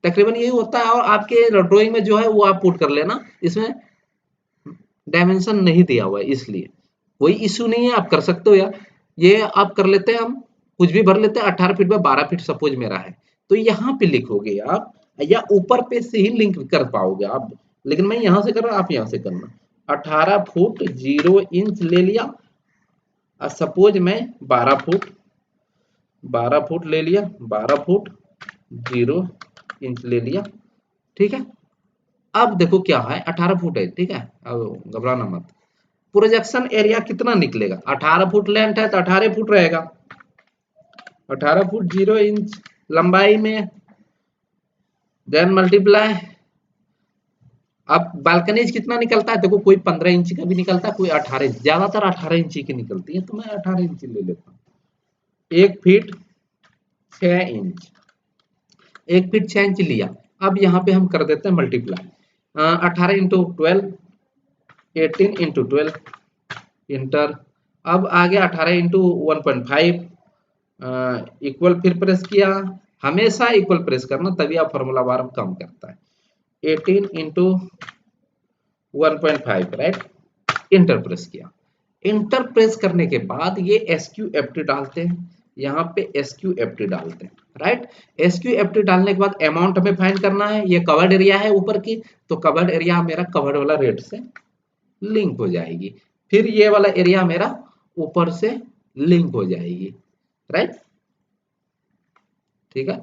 तकरीबन यही होता है। और आपके ड्राइंग में जो है वो आप पुट कर लेना, इसमें डायमेंशन नहीं दिया हुआ है, इसलिए कोई इश्यू नहीं है, आप कर सकते हो। यार ये आप कर लेते हैं, हम कुछ भी भर लेते हैं। 18 फीट में 12 फीट सपोज मेरा है, तो यहाँ पे लिखोगे आप, या ऊपर पे से ही लिंक कर पाओगे आप, लेकिन मैं यहाँ से कर रहा हूँ, आप यहाँ से करना। 18 फुट 0 इंच ले लिया, और सपोज मैं 12 फुट, 12 फुट ले लिया, 12 फुट 0 इंच ले लिया। ठीक है, अब देखो क्या है, 18 फुट है। ठीक है, अब घबराना मत। प्रोजेक्शन एरिया कितना निकलेगा, 18 फुट लेंथ है तो 18 फुट रहेगा, 18 फुट 0 इंच लंबाई में, देन मल्टीप्लाई। अब बालकनीज कितना निकलता है, देखो कोई 15 इंच का भी निकलता है, कोई 18 इंच, ज्यादातर 18 इंच की निकलती है, तो मैं 18 इंच ले लेता हूँ। 1 फीट 6 इंच, 1 फीट 6 इंच लिया। अब यहाँ पे हम कर देते हैं मल्टीप्लाई, 18 इंटू 12, 18 इंटू 12 इंटर। अब आ गया 18 इंटू 1.5 इक्वल, फिर प्रेस किया, हमेशा इक्वल प्रेस करना, तभी आप फॉर्मूला बार काम करता है। 18 इंटू 1.5, राइट, इंटर प्रेस किया। इंटर प्रेस करने के बाद ये SQFT डालते हैं, यहाँ पे SQFT डालते हैं, राइट। SQFT डालने के बाद अमाउंट हमें फाइंड करना है, ये कवर्ड एरिया है ऊपर की, तो कवर्ड एरिया मेरा कवर्ड वाला रेट से लिंक हो जाएगी, फिर ये वाला एरिया मेरा ऊपर से लिंक हो जाएगी, राइट। ठीक है,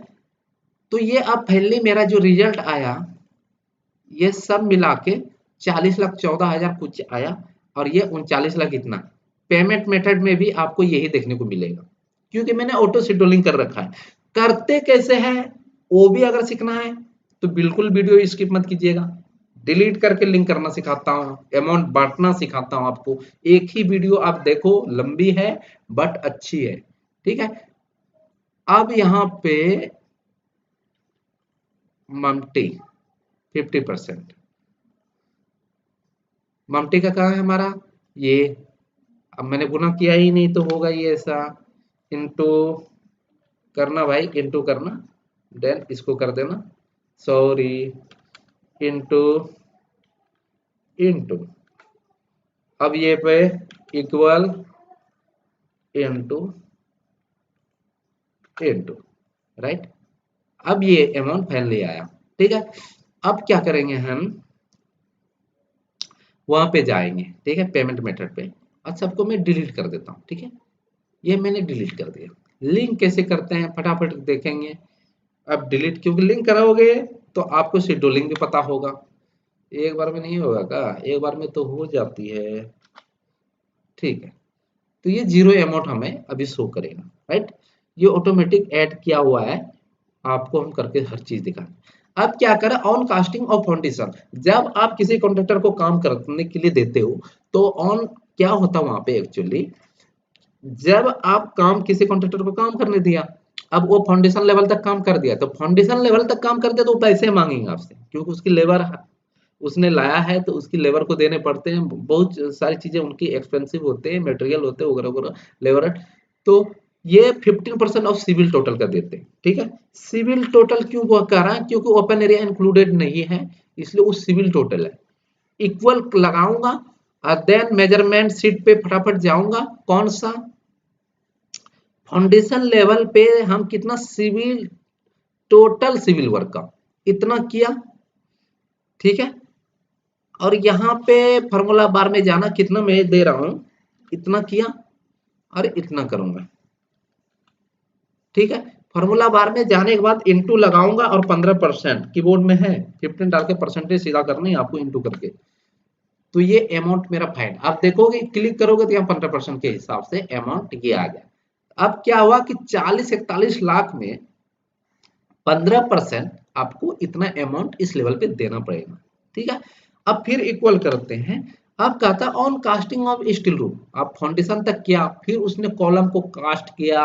तो ये अब फाइनली मेरा जो रिजल्ट आया, ये सब मिला के 40,14,000 कुछ आया, और ये 39 लाख इतना। पेमेंट मेथड में भी आपको यही देखने को मिलेगा, क्योंकि मैंने ऑटो शेड्यूलिंग कर रखा है। करते कैसे हैं वो भी अगर सीखना है तो बिल्कुल वीडियो स्किप मत कीजिएगा। डिलीट करके लिंक करना सिखाता हूँ, अमाउंट बांटना सिखाता हूँ आपको। एक ही वीडियो आप देखो, लंबी है बट अच्छी है। ठीक है, अब यहाँ पे ममटी 50%, ममटी का कहाँ है हमारा, ये, अब मैंने गुना किया ही नहीं तो होगा ये ऐसा, इंटू करना भाई, इंटू करना, देन इसको कर देना, सॉरी, इंटू इंटू, अब ये पे इक्वल, इंटू इंटू, राइट। अब ये अमाउंट फाइनली आया। ठीक है, अब क्या करेंगे हम, वहां पे जाएंगे, ठीक है, पेमेंट मेथड पे, और सबको मैं डिलीट कर देता हूँ। ठीक है, ये मैंने डिलीट कर दिया। लिंक कैसे करते हैं फटाफट देखेंगे। अब डिलीट क्योंकि लिंक कराओगे तो आपको शेड्यूलिंग भी पता होगा। एक बार में नहीं होगा का, एक बार में तो हो जाती है। ठीक है, तो ये जीरो अमाउंट हमें अभी शो करेगा, राइट। ये ऑटोमेटिक ऐड किया हुआ है, आपको हम करके हर चीज दिखा। अब क्या करें, ऑन कास्टिंग ऑफ फाउंडेशन, जब आप किसी कॉन्ट्रैक्टर को काम करने के लिए देते हो, तो ऑन क्या होता है वहां पे एक्चुअली, जब आप काम किसी कॉन्ट्रैक्टर को काम करने दिया, अब वो फाउंडेशन लेवल तक काम कर दिया, तो फाउंडेशन लेवल तक काम कर दिया तो पैसे मांगेंगे आपसे, क्योंकि उसकी लेबर उसने लाया है तो उसकी लेबर को देने पड़ते हैं। बहुत सारी चीजें उनकी एक्सपेंसिव होते हैं, मटेरियल होते हैं वगैरह वगैरह, लेबर। तो ये 15% ऑफ सिविल टोटल का देते हैं। ठीक है, सिविल टोटल क्यों वो कर रहा है, क्योंकि ओपन एरिया इंक्लूडेड नहीं है, इसलिए वो सिविल टोटल है। इक्वल लगाऊंगा, और देन मेजरमेंट शीट पे फटाफट जाऊंगा, कौन सा फाउंडेशन लेवल पे हम कितना सिविल टोटल सिविल वर्क का इतना किया, ठीक है। और यहाँ पे फॉर्मूला बार में जाना, कितना मैं दे रहा हूं, इतना किया और इतना करूंगा, ठीक है। फॉर्मूला बार में जाने के बाद इंटू लगाऊंगा और 15% कीबोर्ड में है, 15 डाल के परसेंटेज सीधा करना है आपको, इंटू करके। तो ये अमाउंट मेरा फाइंड, आप देखोगे क्लिक करोगे तो यहाँ 15% के हिसाब से अमाउंट ये आ गया। अब क्या हुआ कि 40-41 लाख में 15% आपको इतना अमाउंट इस लेवल पे देना पड़ेगा, ठीक है। अब फिर इक्वल करते हैं। अब कहता है on casting of steel roof, आप फाउंडेशन तक किया, फिर उसने कॉलम को कास्ट किया,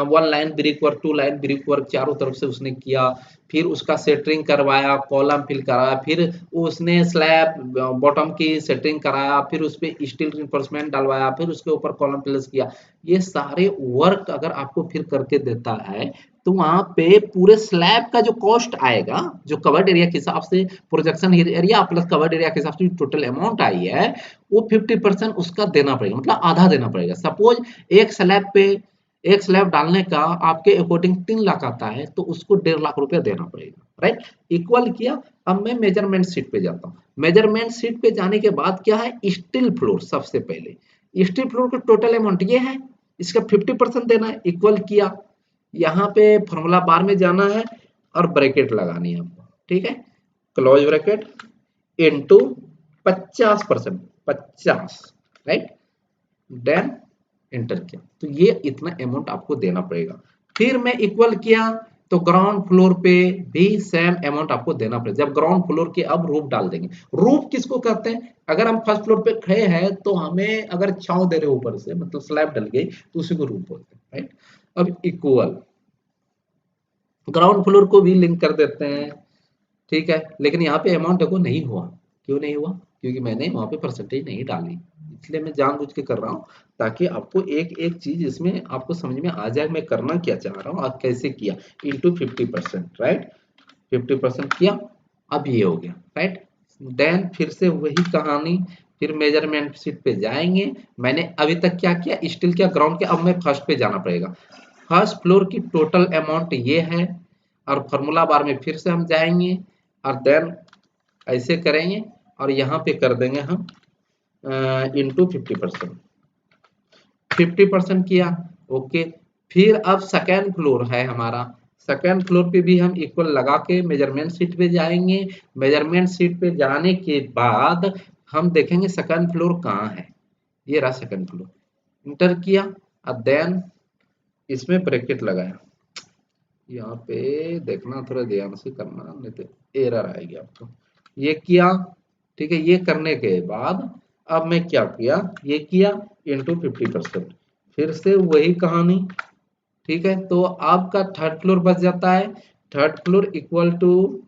1 line brick work, 2 line brick work, चारों तरफ से उसने किया, फिर उसका सेटरिंग करवाया, कॉलम फिल कराया, फिर उसने स्लैब बॉटम की सेटरिंग कराया, फिर उस पर स्टील रिइंफोर्समेंट डलवाया, फिर उसके ऊपर कॉलम प्लेस किया। ये सारे वर्क अगर आपको फिर करके देता है तो वहां पे पूरे स्लैब का जो कॉस्ट आएगा, जो कवर्ड एरिया के हिसाब से, projection area plus covered area के हिसाब से टोटल अमाउंट आई है, वो 50% उसका देना पड़ेगा, मतलब आधा देना पड़ेगा। सपोज एक स्लैब डालने का आपके अकॉर्डिंग 3 लाख आता है, तो उसको 1.5 लाख रुपया देना पड़ेगा, राइट। इक्वल किया। अब मैं मेजरमेंट शीट पे जाता हूँ। मेजरमेंट शीट पे जाने के बाद क्या है, स्टील फ्लोर। सबसे पहले स्टील फ्लोर का टोटल अमाउंट ये है, इसका 50% देना है। इक्वल किया, यहाँ पे फॉर्मूला बार में जाना है और ब्रैकेट लगानी है आपको, ठीक है। Close bracket into 50%, 50, right. Then enter किया, तो ये इतना अमाउंट आपको देना पड़ेगा। फिर मैं इक्वल किया, तो ग्राउंड फ्लोर पे भी सेम अमाउंट आपको देना पड़ेगा। जब ग्राउंड फ्लोर के अब रूफ डाल देंगे, रूफ किसको कहते हैं, अगर हम फर्स्ट फ्लोर पे खड़े हैं तो हमें अगर छांव दे रहे ऊपर से, मतलब स्लैब डल गई, तो उसी को रूफ बोलते हैं, राइट। अब इक्वल ग्राउंड फ्लोर को भी लिंक कर देते हैं, ठीक है। लेकिन यहाँ पे अमाउंट देखो नहीं हुआ, क्यों नहीं हुआ, क्योंकि मैंने वहां पे परसेंटेज नहीं डाली, इसलिए मैं जानबूझ के कर रहा हूँ, ताकि आपको एक एक चीज इसमें आपको समझ में आ जाए मैं करना क्या चाह रहा हूँ और कैसे किया। इंटू 50%, राइट, 50% किया। अब ये हो गया, राइट। देन फिर से वही कहानी, फिर मेजरमेंट शीट पे जाएंगे। मैंने अभी तक क्या किया, स्टील क्या, ग्राउंड के, अब मैं फर्स्ट पे जाना पड़ेगा। फर्स्ट फ्लोर की टोटल अमाउंट ये है, और फॉर्मूला बार में फिर से हम जाएंगे और देन ऐसे करेंगे और यहाँ पे कर देंगे हम इंटू 50%, 50% किया, ओके। फिर अब सेकेंड फ्लोर है हमारा, सेकेंड फ्लोर पे भी हम इक्वल लगा के मेजरमेंट शीट पे जाएंगे। मेजरमेंट शीट पे जाने के बाद हम देखेंगे सेकेंड फ्लोर कहाँ है, ये रहा सेकेंड फ्लोर। इंटर किया और देन इसमें ब्रैकेट लगाया। यहाँ पे देखना, थोड़ा ध्यान से करना, नहीं तो एरर आएगी आपको। ये किया, ठीक है। ये करने के बाद अब मैं क्या किया, ये किया इंटू 50%, फिर से वही कहानी, ठीक है। तो आपका थर्ड फ्लोर बच जाता है। थर्ड फ्लोर इक्वल टू,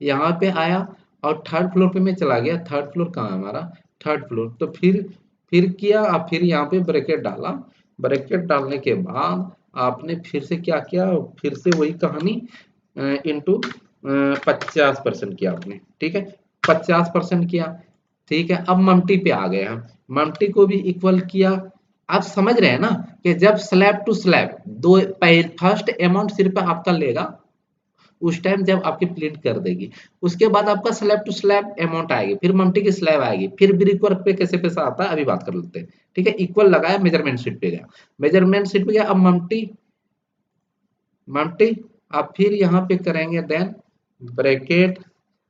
यहाँ पे आया और थर्ड फ्लोर पे मैं चला गया। थर्ड फ्लोर कहाँ है हमारा, थर्ड फ्लोर। तो फिर किया, अब फिर यहाँ पे ब्रैकेट डाला। ब्रैकेट डालने के बाद आपने फिर से क्या किया, फिर से वही कहानी इंटू 50% किया आपने, ठीक है। 50% किया, ठीक है। अब ममटी पे आ गए हम, ममटी को भी इक्वल किया। आप समझ रहे हैं ना कि जब स्लैब टू स्लैब दो, फर्स्ट अमाउंट सिर्फ आपका लेगा उस टाइम जब आपकी प्रिंट कर देगी, उसके बाद आपका स्लैब टू स्लैब अमाउंट आएगी, फिर मल्टी की स्लैब आएगी, फिर ब्रिक वर्क पे कैसे पैसा आता है अभी बात कर लेते हैं, ठीक है। इक्वल लगाया, मेजरमेंट शीट पे गया, मेजरमेंट शीट पे गया। अब मल्टी आप फिर यहाँ पे करेंगे देन ब्रैकेट,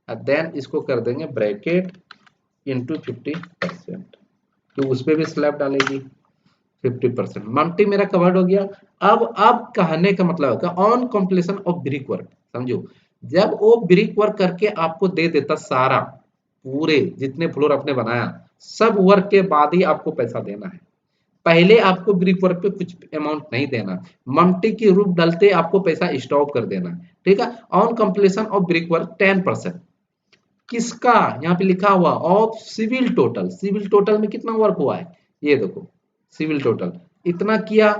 देन इसको कर देंगे ब्रैकेट इंटू 50%, तो उस पर भी स्लैब डालेगी 50%। मल्टी मेरा कवर्ड हो गया। अब कहने का मतलब है on completion of brick work, समझो, जब वो ब्रिक वर्क करके आपको दे देता सारा, पूरे जितने फ्लोर आपने बनाया सब वर्क के बाद ही आपको पैसा देना है, पहले आपको ब्रिक वर्क पे कुछ अमाउंट नहीं देना। मल्टी की रूफ डलते आपको पैसा स्टॉप कर देना है, ठीक है। On completion of brick work 10%, किसका, यहाँ पे लिखा हुआ of civil total. Civil total में कितना वर्क हुआ है, ये देखो सिविल टोटल इतना किया,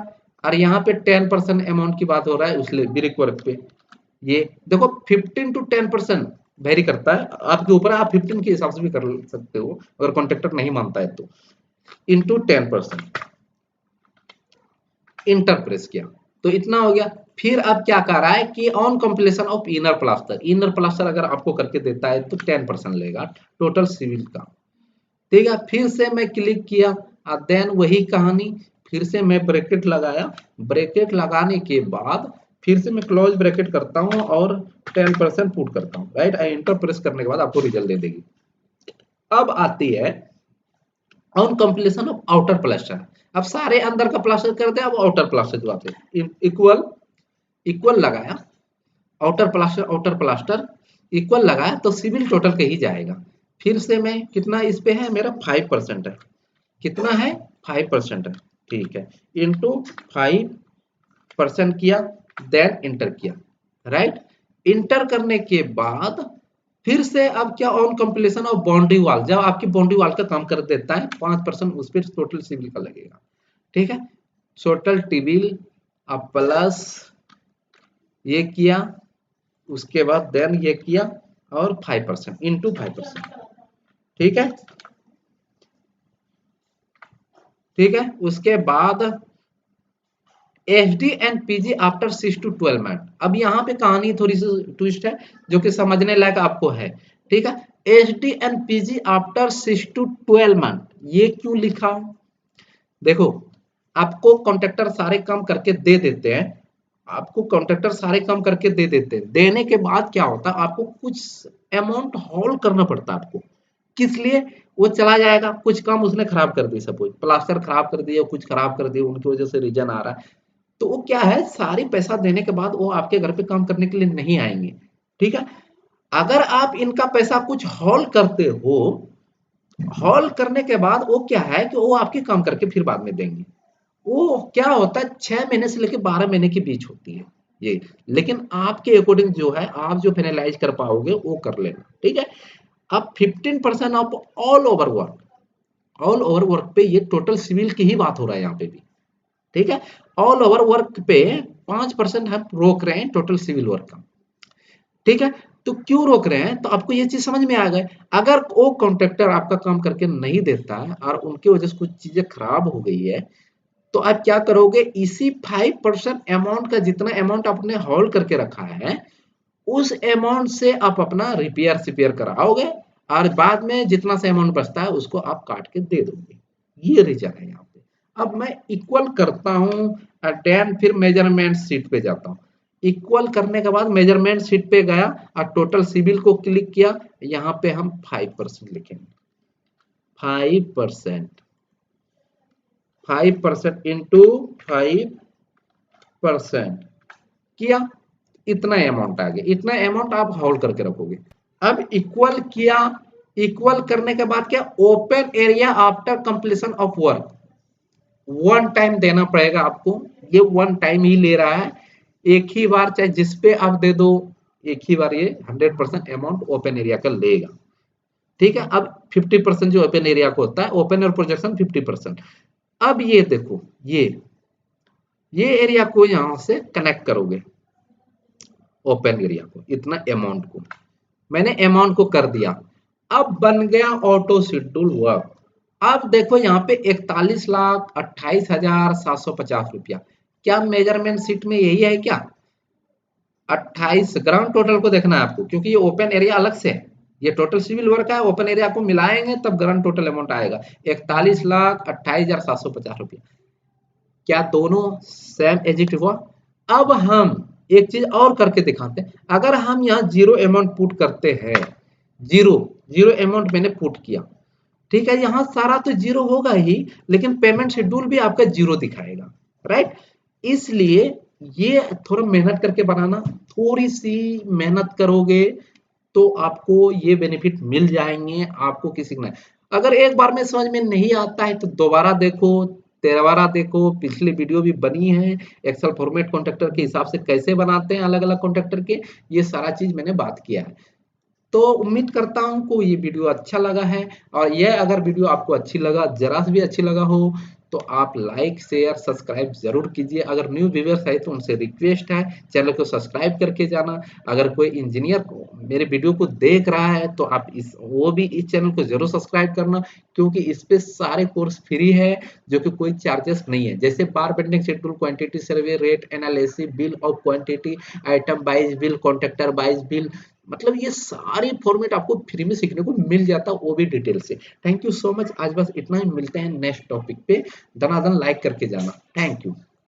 और यहाँ पे 10% अमाउंट की बात हो रहा है उसलिए ब्रिक वर्क पे। ये देखो 15 to 10% वेरी करता है, आपके ऊपर, आप 15 के हिसाब से भी कर सकते हो अगर कॉन्ट्रैक्टर नहीं मानता है तो। इंटू 10% इंटर प्रेस किया, तो इतना हो गया। फिर अब क्या कर रहा है कि on completion of inner plaster अगर आपको करके देता है तो 10% लेगा टोटल सिविल का। ठीक है, फिर से मैं क्लिक किया और देन वही कहानी, फिर से मैं ब्रैकेट लगाया, ब्रैकेट लगाने के बाद फिर से मैं क्लोज ब्रैकेट करता हूँ और 10% पुट करता हूँ, राइट। एंटर प्रेस करने के बाद आपको रिजल्ट दे देगी। अब आती है on completion of outer plaster. अब सारे अंदर का प्लास्टर कर दे, अब आउटर प्लास्टर जो आते हैं इक्वल इक्वल लगाया, आउटर प्लास्टर इक्वल लगाया तो सिविल टोटल के ही जाएगा। फिर से मैं कितना इस पे है, मेरा 5% है, कितना है 5% है, ठीक है, इंटू 5% किया, देन इंटर किया, राइट। इंटर करने के बाद फिर से अब क्या on completion of boundary wall, जब आपकी बाउंड्री वॉल का काम कर देता है 5% उस पर टोटल सिविल का लगेगा। ठीक है, टोटल टिबिल अब प्लस ये किया, उसके बाद देन ये किया और 5% इंटू 5%। ठीक है, ठीक है, उसके बाद HD and PG after 6 to 12 month. अब यहाँ पे कहानी थोड़ी सी ट्विस्ट है जो कि समझने लायक आपको है। ठीक है, HD and PG after 6 to 12 month, ये क्यों लिखा? देखो, आपको कॉन्ट्रैक्टर सारे काम करके दे देते हैं, आपको कॉन्ट्रैक्टर सारे काम करके दे देते हैं, देने के बाद क्या होता है आपको कुछ अमाउंट होल्ड करना पड़ता है आपको। किस लिए? वो चला जाएगा, कुछ काम उसने खराब कर दी, सपोज प्लास्टर खराब कर दिया, कुछ खराब कर दिया, उनकी वजह से रीजन आ रहा है, तो वो क्या है सारी पैसा देने के बाद वो आपके घर पे काम करने के लिए नहीं आएंगे। ठीक है, अगर आप इनका पैसा कुछ हॉल करते हो, हॉल करने के बाद वो क्या है कि वो आपके काम करके फिर बाद में देंगे। वो क्या होता है 6 महीने से लेकर 12 महीने के बीच होती है ये, लेकिन आपके अकॉर्डिंग जो है आप जो फाइनलाइज कर पाओगे वो कर लेना। ठीक है, अब 15% ऑफ ऑल ओवर वर्क पे, ये टोटल सिविल की ही बात हो रहा है यहाँ पे भी। ठीक है, ऑल ओवर वर्क पे 5% हम रोक रहे हैं टोटल सिविल वर्क का। ठीक है, तो क्यों रोक रहे हैं, तो आपको ये चीज समझ में आ गए। अगर वो कॉन्ट्रैक्टर आपका काम करके नहीं देता है और उनकी वजह से कुछ चीजें खराब हो गई है, तो आप क्या करोगे, इसी 5% अमाउंट का जितना अमाउंट आपने होल्ड करके रखा है उस अमाउंट से आप अपना रिपेयर सिपेयर कराओगे और बाद में जितना सा अमाउंट बचता है उसको आप काट के दे दोगे। ये रीजन है यहाँ पे। अब मैं इक्वल करता हूँ, देन फिर मेजरमेंट शीट पे जाता हूँ। इक्वल करने के बाद मेजरमेंट शीट पे गया और टोटल सिविल को क्लिक किया, यहाँ पे हम 5% लिखेंगे, 5% 5% इंटू 5% किया, इतना अमाउंट आ गया, इतना अमाउंट आप होल्ड करके रखोगे। अब इक्वल किया, इक्वल करने के बाद क्या, open area after completion of work, one time देना पड़ेगा आपको, ये वन टाइम ही ले रहा है, एक ही बार चाहे जिसपे आप दे दो, एक ही बार ये 100% अमाउंट ओपन एरिया का लेगा। ठीक है, अब 50% जो ओपन एरिया को होता है, ओपन और प्रोजेक्शन 50%। अब ये देखो, ये एरिया को यहां से कनेक्ट करोगे, ओपन एरिया को, इतना अमाउंट को मैंने अमाउंट को कर दिया। अब बन गया ऑटो शेड्यूल वर्क। अब देखो यहाँ पे 41,28,750 रुपया, क्या मेजरमेंट शीट में यही है क्या? 28 ग्राउंड टोटल को देखना है आपको, क्योंकि ये ओपन एरिया अलग से है, ये टोटल सिविल वर्क है, ओपन एरिया को मिलाएंगे तब ग्राउंड टोटल अमाउंट आएगा 41,28,750 रुपया। क्या दोनों सेम एजिट हुआ? अब हम एक चीज और करके दिखाते हैं। अगर हम यहाँ जीरो अमाउंट पुट करते हैं, जीरो जीरो अमाउंट मैंने पुट किया, ठीक है, यहाँ सारा तो जीरो होगा ही, लेकिन पेमेंट शेड्यूल भी आपका जीरो दिखाएगा, राइट। इसलिए ये थोड़ा मेहनत करके बनाना, थोड़ी सी मेहनत करोगे तो आपको ये बेनिफिट मिल जाएंगे। आपको किसी का, अगर एक बार में समझ में नहीं आता है तो दोबारा देखो, तेरहवारा देखो, पिछली वीडियो भी बनी है एक्सेल फॉर्मेट कॉन्ट्रैक्टर के हिसाब से कैसे बनाते हैं अलग अलग कॉन्ट्रैक्टर के, ये सारा चीज मैंने बात किया है। तो उम्मीद करता हूं को ये वीडियो अच्छा लगा है, और यह अगर वीडियो आपको अच्छी लगा, जरा भी अच्छी लगा हो तो आप लाइक शेयर सब्सक्राइब जरूर कीजिए। अगर न्यू व्यूअर्स है तो उनसे रिक्वेस्ट है चैनल को सब्सक्राइब करके जाना। अगर कोई इंजीनियर को मेरे वीडियो को देख रहा है तो आप वो भी इस चैनल को जरूर सब्सक्राइब करना, क्योंकि इस पे सारे कोर्स फ्री है जो कि कोई चार्जेस नहीं है। जैसे बार bending schedule, quantity survey, rate analysis, bill of quantity, item wise bill, contractor wise bill, मतलब ये सारी फॉर्मेट आपको फ्री में सीखने को मिल जाता, वो भी डिटेल से। Thank you so much. आज बस इतना ही, मिलते हैं नेक्स्ट टॉपिक पे। दनादन लाइक करके जाना। Thank you.